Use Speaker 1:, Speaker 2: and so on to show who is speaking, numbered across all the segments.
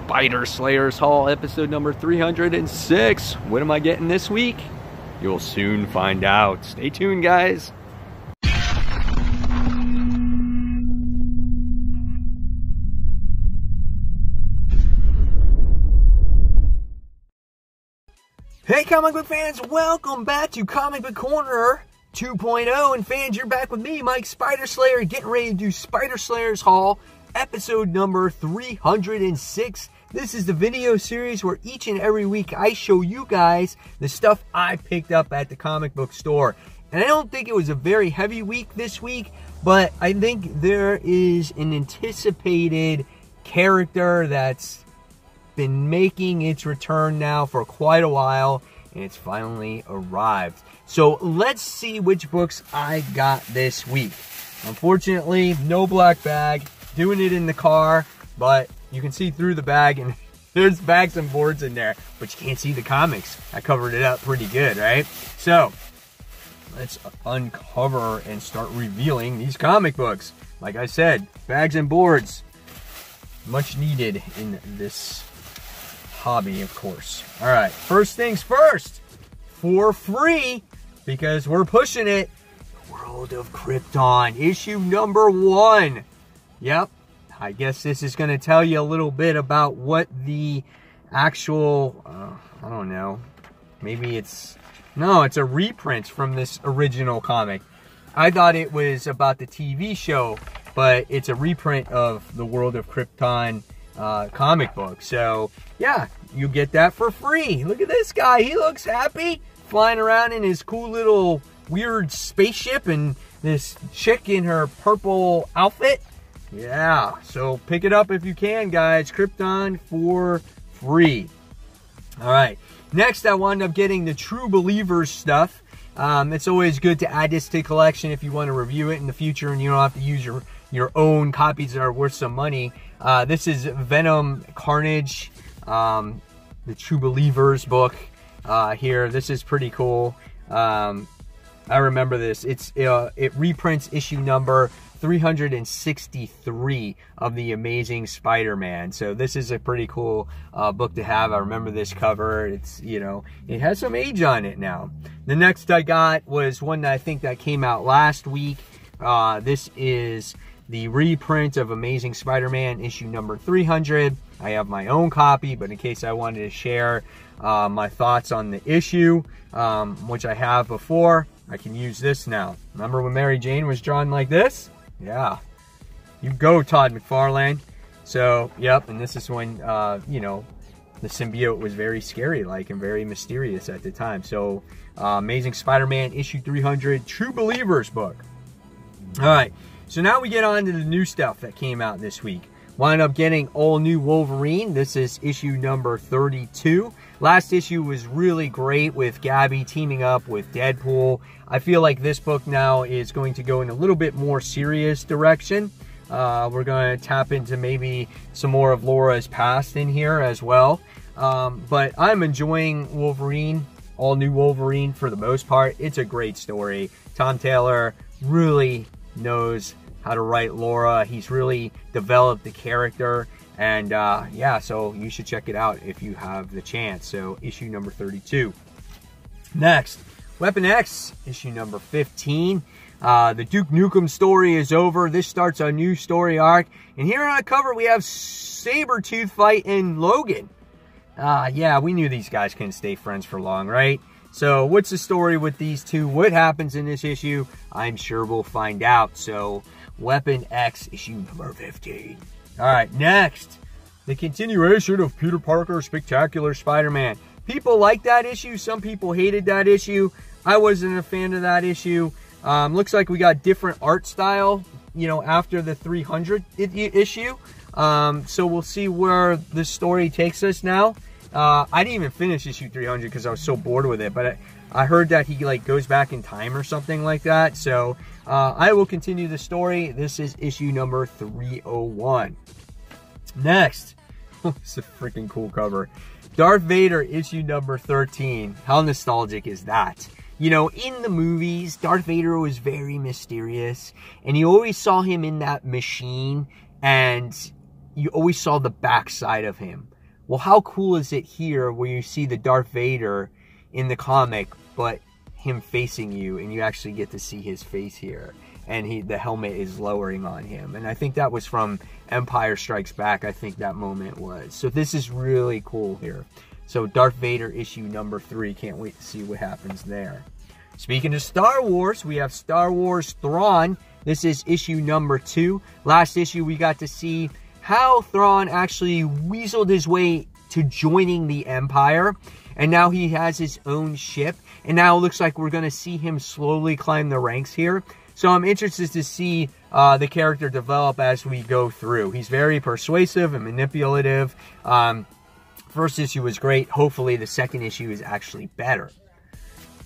Speaker 1: Spider Slayers haul, episode number 306. What am I getting this week? You'll soon find out. Stay tuned, guys. Hey comic book fans, welcome back to Comic Book Corner 2.0. And fans, you're back with me, Mike Spider Slayer, getting ready to do Spider Slayers haul, episode number 306. This is the video series where each and every week I show you guys the stuff I picked up at the comic book store. And I don't think it was a very heavy week this week, but I think there is an anticipated character that's been making its return now for quite a while, and it's finally arrived. So let's see which books I got this week. Unfortunately, no black bag, doing it in the car, but you can see through the bag and there's bags and boards in there, but you can't see the comics. I covered it up pretty good, right? So let's uncover and start revealing these comic books. Like I said, bags and boards, much needed in this hobby, of course. All right, first things first, for free, because we're pushing it, World of Krypton, issue number 1. Yep, I guess this is going to tell you a little bit about what the actual, I don't know, maybe it's a reprint from this original comic. I thought it was about the TV show, but it's a reprint of the World of Krypton comic book. So yeah, you get that for free. Look at this guy, he looks happy, flying around in his cool little weird spaceship, and this chick in her purple outfit. Yeah, so pick it up if you can, guys. Krypton for free. All right, next I wound up getting the True Believers stuff. It's always good to add this to the collection if you want to review it in the future and you don't have to use your own copies that are worth some money. This is Venom Carnage, the True Believers book here. This is pretty cool. I remember this. It reprints issue number 363 of the Amazing Spider-Man. So this is a pretty cool book to have. I remember this cover. It's, you know, it has some age on it now. The next I got was one that I think that came out last week. This is the reprint of Amazing Spider-Man issue number 300. I have my own copy, but in case I wanted to share my thoughts on the issue, which I have before, I can use this now. Remember when Mary Jane was drawn like this? Yeah. You go, Todd McFarlane. So, yep, and this is when, you know, the symbiote was very scary-like and very mysterious at the time. So, Amazing Spider-Man issue 300, True Believers book. All right, so now we get on to the new stuff that came out this week. Wound up getting all new Wolverine. This is issue number 32. Last issue was really great with Gabby teaming up with Deadpool. I feel like this book now is going to go in a little bit more serious direction. We're going to tap into maybe some more of Laura's past in here as well. But I'm enjoying Wolverine, all new Wolverine for the most part. It's a great story. Tom Taylor really knows how to write Laura. He's really developed the character, and yeah, so you should check it out if you have the chance. So issue number 32. Next, Weapon X, issue number 15. The Duke Nukem story is over. This starts a new story arc, and here on the cover we have Sabretooth fighting Logan. Yeah, we knew these guys couldn't stay friends for long, right? So what's the story with these two? What happens in this issue? I'm sure we'll find out. So Weapon X, issue number 15. All right, next, the continuation of Peter Parker's Spectacular Spider-Man. People like that issue. Some people hated that issue. I wasn't a fan of that issue. Looks like we got different art style, you know, after the 300 issue. So we'll see where the story takes us now. I didn't even finish issue 300 because I was so bored with it, but I heard that he like goes back in time or something like that. So I will continue the story. This is issue number 301. Next, it's a freaking cool cover. Darth Vader, issue number 13. How nostalgic is that? You know, in the movies, Darth Vader was very mysterious, and you always saw him in that machine, and you always saw the backside of him. well, how cool is it here where you see the Darth Vader in the comic, but him facing you, and you actually get to see his face here, and the helmet is lowering on him. And I think that was from Empire Strikes Back, I think that moment was. So this is really cool here. So Darth Vader issue number 3, can't wait to see what happens there. Speaking of Star Wars, we have Star Wars Throng. This is issue number 2. Last issue we got to see how Throng actually weaseled his way to joining the Empire. And now he has his own ship. And now it looks like we're going to see him slowly climb the ranks here. So I'm interested to see the character develop as we go through. He's very persuasive and manipulative. First issue was great. Hopefully the second issue is actually better.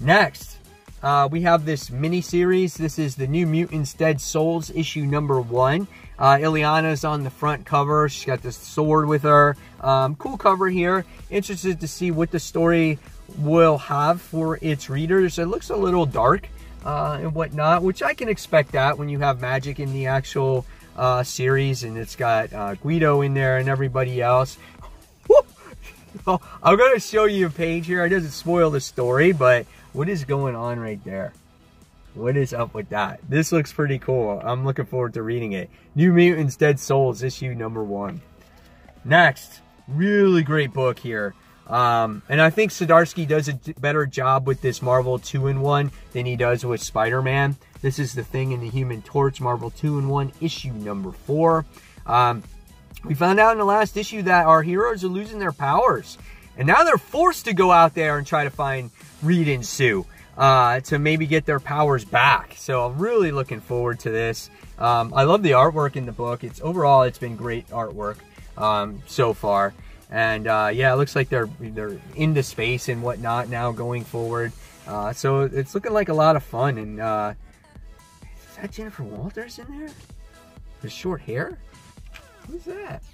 Speaker 1: Next, we have this mini-series. This is the New Mutants Dead Souls issue number 1. Ileana's on the front cover. She's got this sword with her. Cool cover here. Interested to see what the story will have for its readers. It looks a little dark and whatnot, which I can expect that when you have magic in the actual series, and it's got Guido in there and everybody else. I'm going to show you a page here. It doesn't spoil the story, but what is going on right there? What is up with that? This looks pretty cool. I'm looking forward to reading it. New Mutants Dead Souls issue number 1. Next, really great book here. And I think Zdarsky does a better job with this Marvel 2-in-1 than he does with Spider-Man. This is The Thing and the Human Torch, Marvel 2-in-1, issue number 4. We found out in the last issue that our heroes are losing their powers. And now they're forced to go out there and try to find Reed and Sue to maybe get their powers back. So I'm really looking forward to this. I love the artwork in the book. Overall, it's been great artwork so far. And yeah, it looks like they're into space and whatnot now going forward. So it's looking like a lot of fun. And is that Jennifer Walters in there? With short hair? Who's that?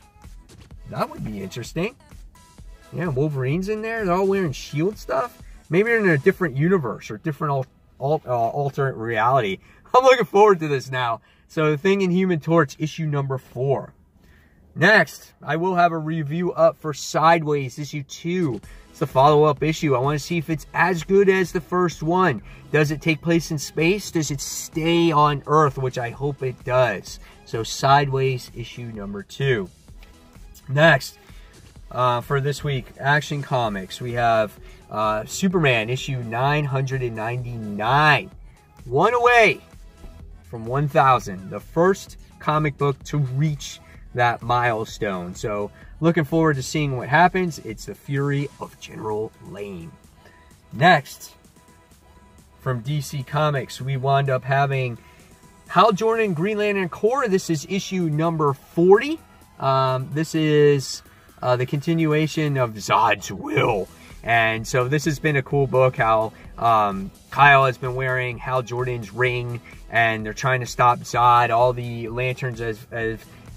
Speaker 1: That would be interesting. Yeah, Wolverine's in there. They're all wearing shield stuff. Maybe they're in a different universe or different alternate reality. I'm looking forward to this now. So The Thing in Human Torch, issue number 4. Next, I will have a review up for Sideways, issue 2. It's the follow-up issue. I want to see if it's as good as the first one. Does it take place in space? Does it stay on Earth? Which I hope it does. So Sideways, issue number 2. Next, for this week, Action Comics, we have Superman, issue 999. One away from 1,000. The first comic book to reach that milestone. So looking forward to seeing what happens. It's the Fury of General Lane. Next, from DC Comics, we wound up having Hal Jordan, Green Lantern Corps. This is issue number 40. This is the continuation of Zod's Will. And so this has been a cool book, how Kyle has been wearing Hal Jordan's ring, and they're trying to stop Zod. All the Lanterns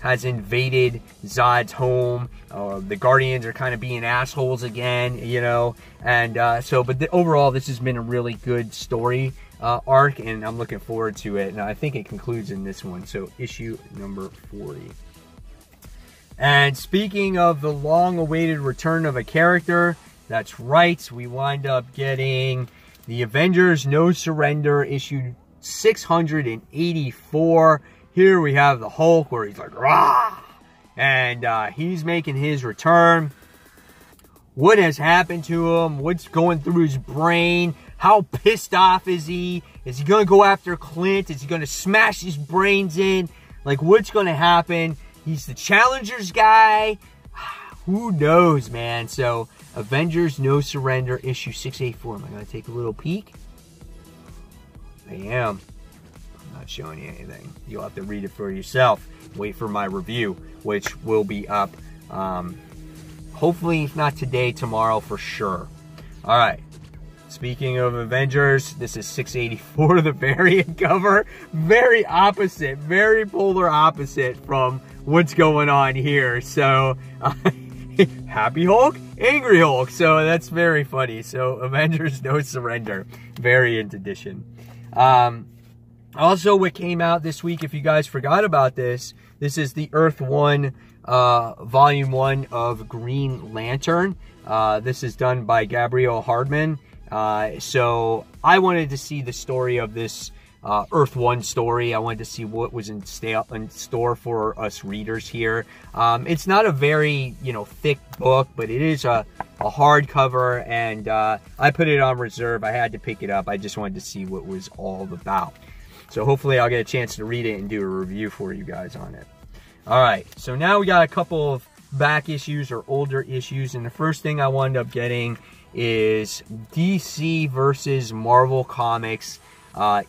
Speaker 1: has invaded Zod's home. The Guardians are kind of being assholes again, you know. And but overall, this has been a really good story arc, and I'm looking forward to it. And I think it concludes in this one. So issue number 40. And speaking of the long-awaited return of a character, that's right, we wind up getting the Avengers No Surrender issue 684. Here we have the Hulk, where he's like, rah! And he's making his return. What has happened to him? What's going through his brain? How pissed off is he? Is he going to go after Clint? Is he going to smash his brains in? Like, what's going to happen? He's the Challengers guy. Who knows, man? So, Avengers No Surrender, issue 684. Am I going to take a little peek? I am. I'm not showing you anything. You'll have to read it for yourself. Wait for my review, which will be up, hopefully, if not today, tomorrow for sure. All right. Speaking of Avengers, this is 684, the variant cover. Very opposite, very polar opposite from what's going on here. So, Happy Hulk, Angry Hulk. So that's very funny. So Avengers No Surrender, variant edition. Also, what came out this week, if you guys forgot about this, this is the Earth 1 volume 1 of Green Lantern. This is done by Gabriel Hardman. So I wanted to see the story of this Earth 1 story. I wanted to see what was in store for us readers here. It's not a very, thick book, but it is a hardcover, and I put it on reserve. I had to pick it up. I just wanted to see what it was all about. So hopefully I'll get a chance to read it and do a review for you guys on it. All right, so now we got a couple of back issues or older issues, and the first thing I wound up getting is DC versus Marvel Comics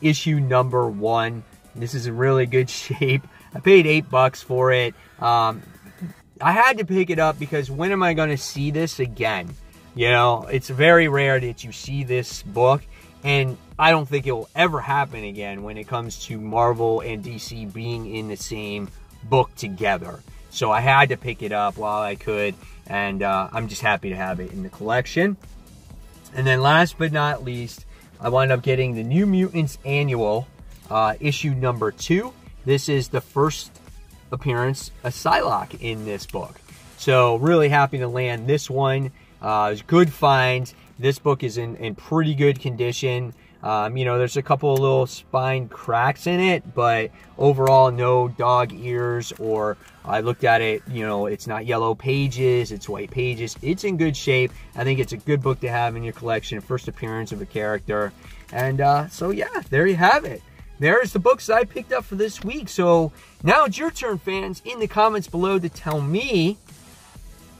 Speaker 1: issue number 1. This is in really good shape. I paid $8 for it. I had to pick it up because when am I going to see this again? It's very rare that you see this book, and I don't think it will ever happen again when it comes to Marvel and DC being in the same book together. So I had to pick it up while I could, and I'm just happy to have it in the collection. And then last but not least, I wound up getting the New Mutants Annual, issue number 2. This is the first appearance of Psylocke in this book. So really happy to land this one. It was a good find. This book is in pretty good condition. There's a couple of little spine cracks in it, but overall no dog ears, or I looked at it, it's not yellow pages, it's white pages. It's in good shape. I think it's a good book to have in your collection, first appearance of a character. And so yeah, there you have it. There's the books I picked up for this week. So now it's your turn, fans, in the comments below to tell me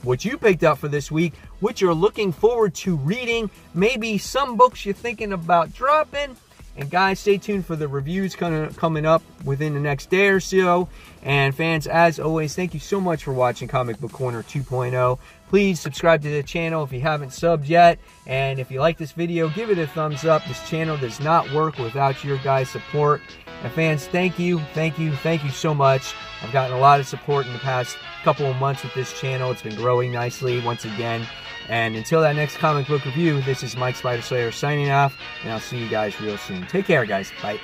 Speaker 1: what you picked up for this week, what you're looking forward to reading, maybe some books you're thinking about dropping. And guys, stay tuned for the reviews coming up within the next day or so. And fans, as always, thank you so much for watching Comic Book Corner 2.0. Please subscribe to the channel if you haven't subbed yet. And if you like this video, give it a thumbs up. This channel does not work without your guys' support. And fans, thank you so much. I've gotten a lot of support in the past couple of months with this channel. It's been growing nicely once again. And until that next comic book review, this is Mike Spider Slayer signing off, and I'll see you guys real soon. Take care, guys. Bye.